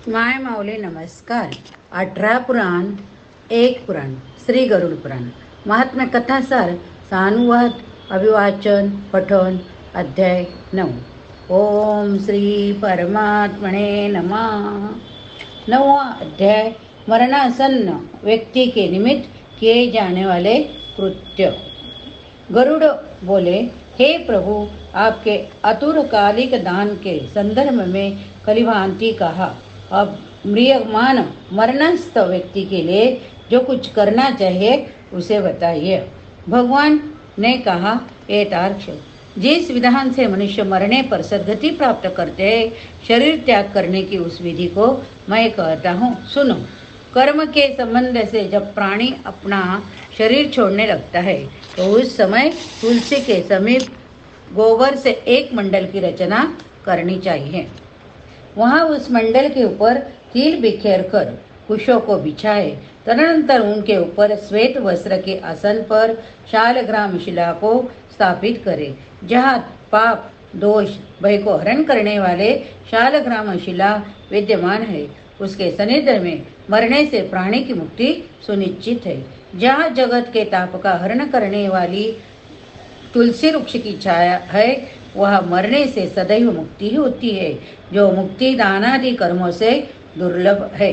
My माऊली नमस्कार. 18 पुराण, 1 पुराण, श्री गरुड पुराण. महात्म्य कथासार, सानुवाद, अभिवाचन, पठन. अध्याय 9. ओम श्री परमात्मने नमः. 9वां अध्याय. मरणासन्न व्यक्ति के निमित्त किए जाने वाले कृत्य. गरुड़ बोले, हे प्रभु, आपके अतुरकालिक दान के संदर्भ में कलिभांति कहा. अब म्रियमान मरणस्थ व्यक्ति के लिए जो कुछ करना चाहिए उसे बताइए. भगवान ने कहा, हे तार्क्ष, जिस विधान से मनुष्य मरने पर सद्गति प्राप्त करते हैं, शरीर त्याग करने की उस विधि को मैं कहता हूँ, सुनो. कर्म के संबंध से जब प्राणी अपना शरीर छोड़ने लगता है तो उस समय तुलसी के समीप गोबर से एक मंडल की रचना करनी चाहिए. वहाँ उस मंडल के ऊपर तिल बिखेर कर कुशों को बिछाए. तदनंतर उनके ऊपर श्वेत वस्त्र के आसन पर शालग्राम शिला को स्थापित करे. जहाँ पाप, दोष, भय को हरण करने वाले शालग्राम शिला विद्यमान है, उसके सनिध में मरने से प्राणी की मुक्ति सुनिश्चित है. जहाँ जगत के ताप का हरण करने वाली तुलसी वृक्ष की छाया है, वह मरने से सदैव मुक्ति ही होती है, जो मुक्ति दानादि कर्मों से दुर्लभ है.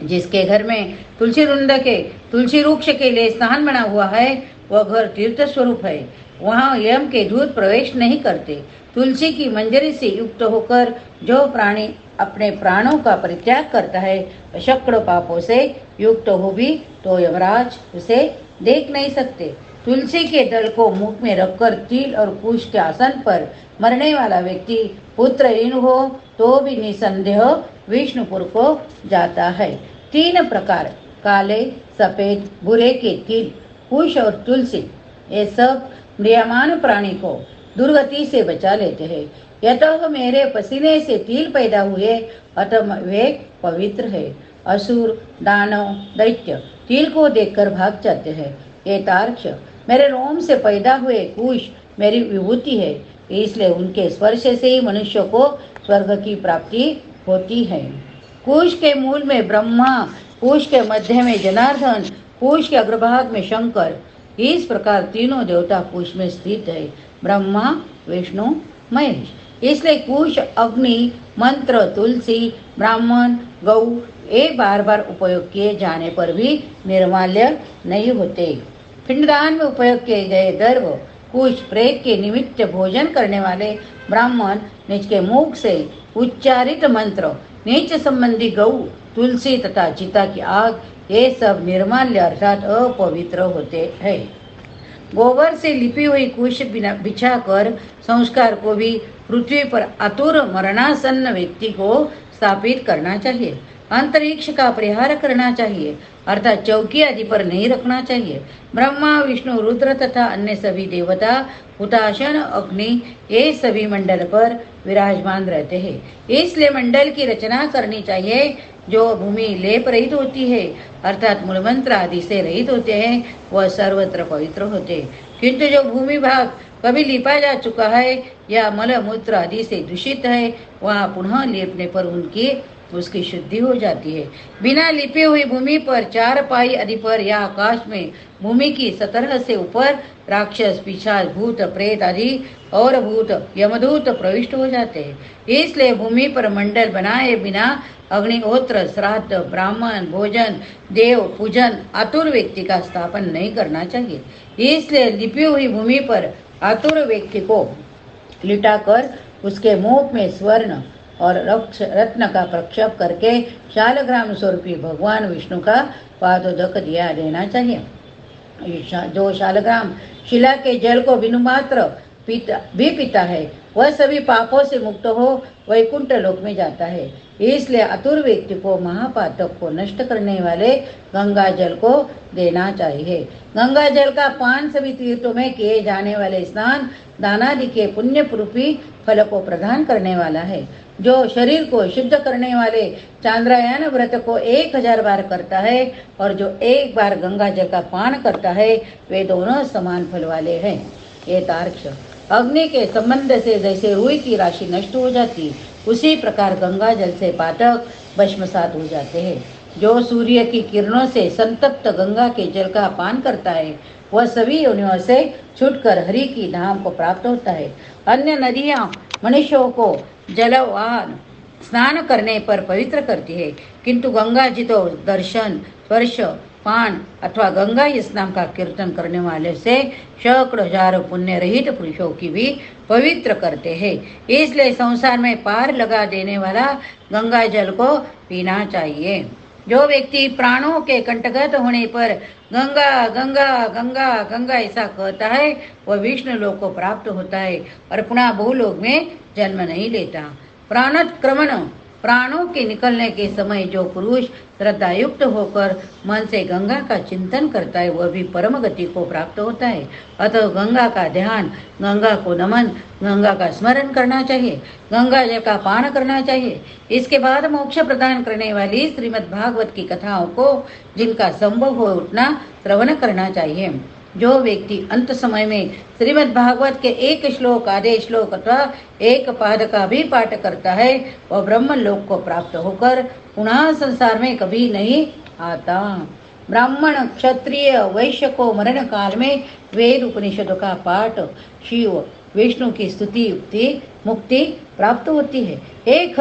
जिसके घर में तुलसी वृंद के तुलसी वृक्ष के लिए स्थान बना हुआ है, वह घर तीर्थ स्वरूप है. वहाँ यम के दूत प्रवेश नहीं करते. तुलसी की मंजरी से युक्त होकर जो प्राणी अपने प्राणों का परित्याग करता है, अशक्र पापों से युक्त हो भी तो यमराज उसे देख नहीं सकते. तुलसी के दल को मुख में रखकर तिल और कुश के आसन पर मरने वाला व्यक्ति पुत्रहीन हो तो भी निसंदेह विष्णुपुर को जाता है. 3 प्रकार, काले, सफेद, भूरे के तिल, कुश और तुलसी, ये सब म्रियमान प्राणी को दुर्गति से बचा लेते हैं. यतः मेरे पसीने से तिल पैदा हुए, अतः वे पवित्र है. असुर, दानव, दैत्य तिल को देखकर भाग जाते हैं. ये तार्क्ष, मेरे रोम से पैदा हुए कुश मेरी विभूति है, इसलिए उनके स्पर्श से ही मनुष्य को स्वर्ग की प्राप्ति होती है. कुश के मूल में ब्रह्मा, कुश के मध्य में जनार्दन, कुश के अग्रभाग में शंकर, इस प्रकार तीनों देवता कुश में स्थित है, ब्रह्मा, विष्णु, महेश. इसलिए कुश, अग्नि, मंत्र, तुलसी, ब्राह्मण, गौ ये बार बार उपयोग किए जाने पर भी निर्माल्य नहीं होते. पिंडदान में उपयोग किए गए दर्भ, कुश, प्रेत के निमित्त भोजन करने वाले ब्राह्मण, निज के मुख से उच्चारित मंत्र, नीच संबंधी गौ, तुलसी तथा चिता की आग, ये सब निर्माल्य अर्थात अपवित्र होते हैं. गोबर से लिपी हुई कुश बिछाकर संस्कार को भी पृथ्वी पर आतुर मरणासन्न व्यक्ति को स्थापित करना चाहिए. अंतरिक्ष का परिहार करना चाहिए, अर्थात चौकी आदि पर नहीं रखना चाहिए. ब्रह्मा, विष्णु, रुद्र तथा अन्य सभी देवता, हुताशन, अग्नि, ये सभी मंडल पर विराजमान रहते हैं. इसलिए मंडल की रचना करनी चाहिए. जो भूमि लेप रहित होती है, अर्थात मूलमंत्र आदि से रहित होते हैं, वह सर्वत्र पवित्र होते हैं. किंतु जो भूमि भाग कभी लिपा जा चुका है या मल मूत्र आदि से दूषित है, वहाँ पुनः लेपने पर उसकी शुद्धि हो जाती है. बिना लिपी हुई भूमि पर, 4 पाई आदि पर या आकाश में भूमि की सतह से ऊपर राक्षस, पिशाच, भूत, प्रेत आदि और भूत, यमदूत प्रविष्ट हो जाते हैं. इसलिए भूमि पर मंडल बनाए बिना अग्निहोत्र, श्राद्ध, ब्राह्मण, भोजन, देव पूजन, आतुर व्यक्ति का स्थापन नहीं करना चाहिए. इसलिए लिपी हुई भूमि पर आतुर व्यक्ति को लिटाकर उसके मुख में स्वर्ण और रत्न का प्रक्षेप करके शालग्राम स्वरूपी भगवान विष्णु का पादोदक दिया देना चाहिए. जो शालग्राम शिला के जल को बिनु मात्र पीता है, वह सभी पापों से मुक्त हो वैकुंठ लोक में जाता है. इसलिए आतुर व्यक्ति को महापातक को नष्ट करने वाले गंगा जल को देना चाहिए. गंगा जल का पान सभी तीर्थों में किए जाने वाले स्नान दानादि के पुण्य रूपी फल को प्रदान करने वाला है. जो शरीर को शुद्ध करने वाले चांद्रायन व्रत को 1000 बार करता है और जो एक बार गंगा जल का पान करता है, वे दोनों समान फल वाले हैं. ये तार्क्ष, अग्नि के संबंध से जैसे रुई की राशि नष्ट हो जाती, उसी प्रकार गंगा जल से पातक भस्मसात हो जाते हैं। जो सूर्य की किरणों से संतप्त गंगा के जल का पान करता है वह सभी योनियों से छूटकर हरि की धाम को प्राप्त होता है। अन्य नदियां मनुष्यों को जलवान स्नान करने पर पवित्र करती है, किंतु गंगा जी तो दर्शन, स्पर्श, पान अथवा गंगा स्नान का कीर्तन करने वाले से सैकड़ों हजारों पुण्य रहित पुरुषों की भी पवित्र करते हैं। इसलिए संसार में पार लगा देने वाला गंगा जल को पीना चाहिए। जो व्यक्ति प्राणों के कंटकगत होने पर गंगा गंगा गंगा गंगा ऐसा कहता है वह विष्णु लोक को प्राप्त होता है और पुनः भूलोक में जन्म नहीं लेता। प्राणक्रमण प्राणों के निकलने के समय जो पुरुष श्रद्धायुक्त होकर मन से गंगा का चिंतन करता है वह भी परम गति को प्राप्त होता है। अतः गंगा का ध्यान, गंगा को नमन, गंगा का स्मरण करना चाहिए, गंगा जल का पान करना चाहिए। इसके बाद मोक्ष प्रदान करने वाली श्रीमद् भागवत की कथाओं को जिनका संभव हो उतना श्रवण करना चाहिए। जो व्यक्ति अंत समय में श्रीमद् भागवत के एक श्लोक, आधे श्लोक अथवा एक पाद का भी पाठ करता है वह ब्रह्म लोक को प्राप्त होकर पुनः संसार में कभी नहीं आता। ब्राह्मण, क्षत्रिय, वैश्य को मरण काल में वेद उपनिषदों का पाठ, शिव विष्णु की स्तुति युक्ति मुक्ति प्राप्त होती है। एक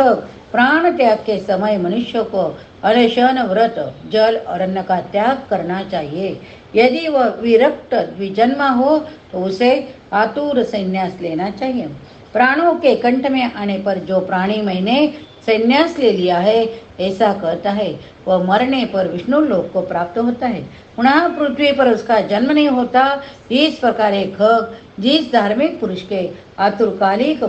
प्राण त्याग के समय मनुष्य को अनशन, व्रत, जल और अन्न का त्याग करना चाहिए। यदि वह विरक्त द्विजन्मा हो तो उसे आतुर संन्यास लेना चाहिए। प्राणों के कंठ में आने पर जो प्राणी मैंने संन्यास ले लिया है ऐसा कहता है वह मरने पर विष्णु लोक को प्राप्त होता है, पुनः पृथ्वी पर उसका जन्म नहीं होता। इस प्रकार एक जिस धार्मिक पुरुष के आतुरकालिक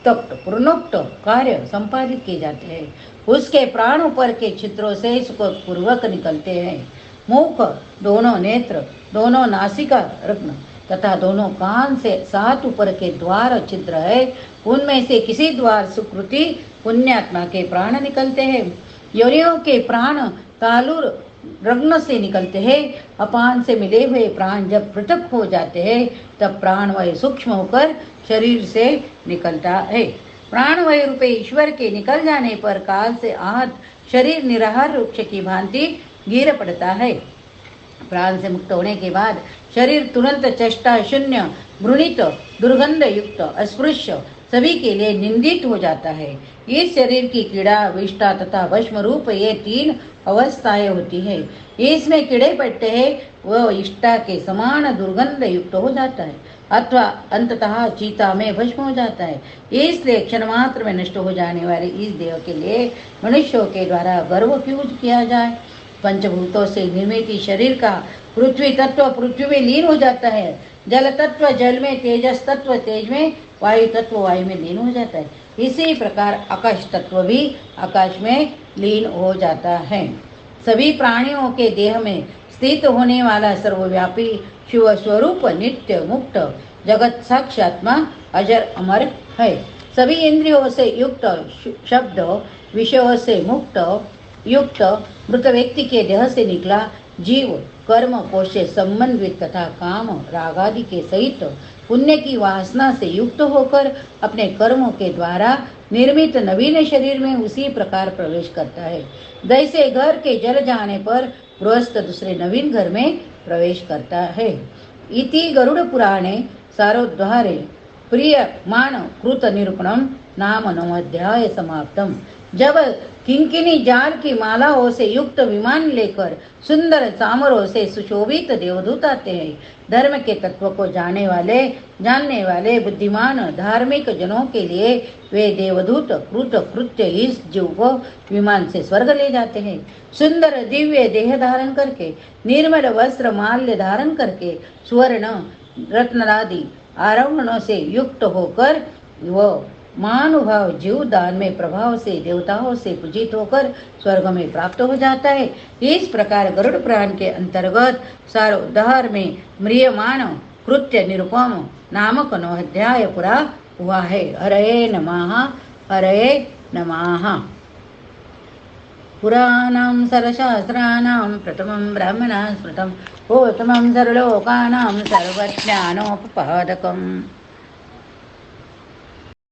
पूर्णोक्त कार्य संपादित किए जाते हैं उसके प्राण ऊपर के छिद्रों से सुख पूर्वक निकलते हैं। मुख, दोनों नेत्र, दोनों नासिका रत्न तथा दोनों कान से 7 ऊपर के द्वार छिद्र है, उनमें से किसी द्वार सुकृति पुण्यात्मा के प्राण निकलते हैं। योनियों के प्राण तालुर रग्न से निकलते हैं। अपान से मिले हुए प्राण जब पृथक हो जाते हैं तब प्राणवायु सूक्ष्म होकर शरीर से निकलता है। प्राणवायु रूपे ईश्वर के निकल जाने पर काल से आहत शरीर निराहार वृक्ष की भांति गिर पड़ता है। प्राण से मुक्त होने के बाद शरीर तुरंत चेष्टा शून्य, घृणित, दुर्गंध युक्त, अस्पृश्य सभी के लिए निंदित हो जाता है। इस शरीर की कीड़ा, विष्ठा तथा भस्म रूप ये 3 अवस्थाएं होती है। इसमें कीड़े पड़ते हैं वह इष्टा के समान दुर्गंध युक्त हो जाता है अथवा अंततः चीता में भस्म हो जाता है। इसलिए क्षण मात्र में नष्ट हो जाने वाले इस देह के लिए मनुष्यों के द्वारा गर्व क्यों किया जाए। पंचभूतों से निर्मित शरीर का पृथ्वी तत्व पृथ्वी में लीन हो जाता है, जल तत्व जल में, तेजस तत्व तेज में, वायु तत्व वायु में लीन हो जाता है। इसी प्रकार आकाश तत्व भी आकाश में लीन हो जाता है। सभी प्राणियों के देह में स्थित होने वाला सर्वव्यापी शिव स्वरूप नित्य मुक्त जगत साक्षात्मा अजर अमर है। सभी इंद्रियों से युक्त शब्द विषयों से मुक्त युक्त मृत व्यक्ति के देह से निकला जीव कर्म कोश से संबंधित तथा काम रागादि के सहित पुण्य की वासना से युक्त होकर अपने कर्मों के द्वारा निर्मित नवीन शरीर में उसी प्रकार प्रवेश करता है जैसे घर के जल जाने पर गृहस्थ दूसरे नवीन घर में प्रवेश करता है। इति गरुड़ पुराणे सारोद्धारे प्रिय मान कृत निरूपणम नाम 9 अध्याय समाप्तम। जब किंकिनी जाल की मालाओं से युक्त विमान लेकर सुंदर चामरों से सुशोभित देवदूत आते हैं, धर्म के तत्व को जानने वाले बुद्धिमान धार्मिक जनों के लिए वे देवदूत कृत कृत्य इस जीव को विमान से स्वर्ग ले जाते हैं। सुंदर दिव्य देह धारण करके, निर्मल वस्त्र माल्य धारण करके, स्वर्ण रत्नादि आरोहणों से युक्त होकर वह महानुभाव जीवदान में प्रभाव से देवताओं से पूजित होकर स्वर्ग में प्राप्त हो जाता है। इस प्रकार गरुड़ पुराण के अंतर्गत सारोद्धार में म्रियमाण कृत्य निरूपम नामक 9 अध्याय पूरा हुआ है। हरे नमः हरे नमः। पुराणं सरशास्त्राणां प्रथमं ब्राह्मणा स्मृतं उत्तमं सर्वलोकानां सर्वज्ञानोपपादकम्।